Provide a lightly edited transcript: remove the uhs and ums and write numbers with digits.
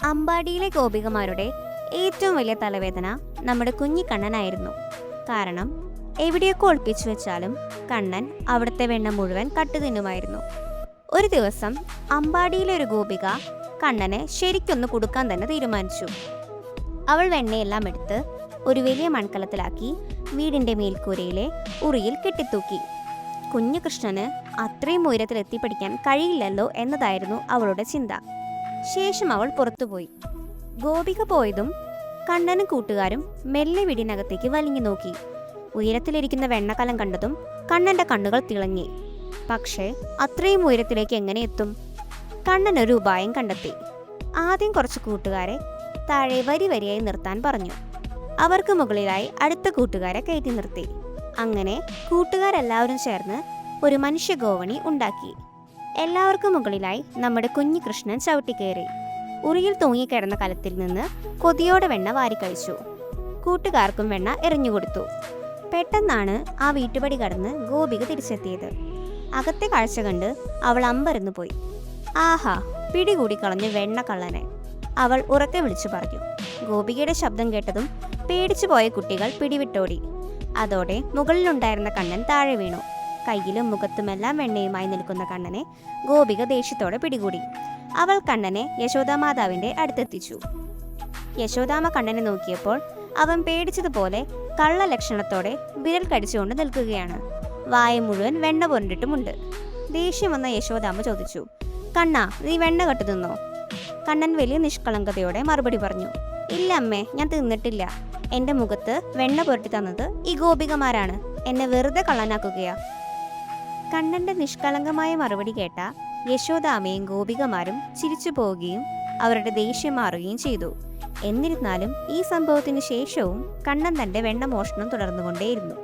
അമ്പാടിയിലെ ഗോപികമാരുടെ ഏറ്റവും വലിയ തലവേദന നമ്മുടെ കുഞ്ഞിക്കണ്ണനായിരുന്നു. കാരണം എവിടെയൊക്കെ ഒളിപ്പിച്ചു വെച്ചാലും കണ്ണൻ അവിടുത്തെ വെണ്ണ മുഴുവൻ കട്ടുതിന്നുമായിരുന്നു. ഒരു ദിവസം അമ്പാടിയിലെ ഒരു ഗോപിക കണ്ണനെ ശരിക്കൊന്ന് കൊടുക്കാൻ തന്നെ തീരുമാനിച്ചു. അവൾ വെണ്ണയെല്ലാം എടുത്ത് ഒരു വലിയ മൺകലത്തിലാക്കി വീടിൻ്റെ മേൽക്കൂരയിലെ ഉറിയിൽ കെട്ടിത്തൂക്കി. കുഞ്ഞു കൃഷ്ണന് അത്രയും ഉയരത്തിലെത്തി പഠിക്കാൻ കഴിയില്ലല്ലോ എന്നതായിരുന്നു അവളുടെ ചിന്ത. ശേഷം അവൾ പുറത്തുപോയി. ഗോപിക പോയതും കണ്ണനും കൂട്ടുകാരും മെല്ലെ വീടിനകത്തേക്ക് വലിഞ്ഞു നോക്കി. ഉയരത്തിലിരിക്കുന്ന വെണ്ണക്കലം കണ്ടതും കണ്ണൻ്റെ കണ്ണുകൾ തിളങ്ങി. പക്ഷേ അത്രയും ഉയരത്തിലേക്ക് എങ്ങനെ എത്തും? കണ്ണൻ ഒരു ഉപായം കണ്ടെത്തി. ആദ്യം കുറച്ച് കൂട്ടുകാരെ താഴെ വരി വരിയായി നിർത്താൻ പറഞ്ഞു. അവർക്ക് മുകളിലായി അടുത്ത കൂട്ടുകാരെ കയറ്റി നിർത്തി. അങ്ങനെ കൂട്ടുകാരെല്ലാവരും ചേർന്ന് ഒരു മനുഷ്യഗോവണി ഉണ്ടാക്കി. എല്ലാവർക്കും മുകളിലായി നമ്മുടെ കുഞ്ഞു കൃഷ്ണൻ ചവിട്ടിക്കയറി. ഉറിയിൽ തൂങ്ങിക്കിടന്ന കലത്തിൽ നിന്ന് കൊതിയോടെ വെണ്ണ വാരിക്കഴിച്ചു. കൂട്ടുകാർക്കും വെണ്ണ എറിഞ്ഞുകൊടുത്തു. പെട്ടെന്നാണ് ആ വീട്ടുപടി കടന്ന് ഗോപിക തിരിച്ചെത്തിയത്. അകത്തെ കാഴ്ച കണ്ട് അവൾ അമ്പരന്നു പോയി. ആഹാ, പിടികൂടി കളഞ്ഞ് വെണ്ണ കള്ളനെ, അവൾ ഉറക്കെ വിളിച്ചു പറഞ്ഞു. ഗോപികയുടെ ശബ്ദം കേട്ടതും പേടിച്ചു പോയ കുട്ടികൾ പിടിവിട്ടോടി. അതോടെ മുകളിലുണ്ടായിരുന്ന കണ്ണൻ താഴെ വീണു. കയ്യിലും മുഖത്തുമെല്ലാം വെണ്ണയുമായി നിൽക്കുന്ന കണ്ണനെ ഗോപിക ദേഷ്യത്തോടെ പിടികൂടി. അവൾ കണ്ണനെ യശോദാമാതാവിൻ്റെ അടുത്തെത്തിച്ചു. യശോദാമ്മ കണ്ണനെ നോക്കിയപ്പോൾ അവൻ പേടിച്ചതുപോലെ കള്ള ലക്ഷണത്തോടെ വിരൽ കടിച്ചുകൊണ്ട് നിൽക്കുകയാണ്. വായ മുഴുവൻ വെണ്ണ പുരണ്ടിട്ടുമുണ്ട്. ദേഷ്യം വന്ന യശോദാമ്മ ചോദിച്ചു, കണ്ണ, നീ വെണ്ണ കട്ടു തിന്നോ? കണ്ണൻ വലിയ നിഷ്കളങ്കതയോടെ മറുപടി പറഞ്ഞു, ഇല്ല അമ്മേ, ഞാൻ തിന്നിട്ടില്ല. എൻ്റെ മുഖത്ത് വെണ്ണ പുരട്ടി തന്നത് ഈ ഗോപികമാരാണ്. എന്നെ വെറുതെ കള്ളനാക്കുകയാ. കണ്ണൻ്റെ നിഷ്കളങ്കമായ മറുപടി കേട്ട യശോദാമ്മയും ഗോപികമാരും ചിരിച്ചു പോവുകയും അവരുടെ ദേഷ്യം മാറുകയും ചെയ്തു. എന്നിരുന്നാലും ഈ സംഭവത്തിന് ശേഷവും കണ്ണൻ തൻ്റെ വെണ്ണ മോഷണം തുടർന്നുകൊണ്ടേയിരുന്നു.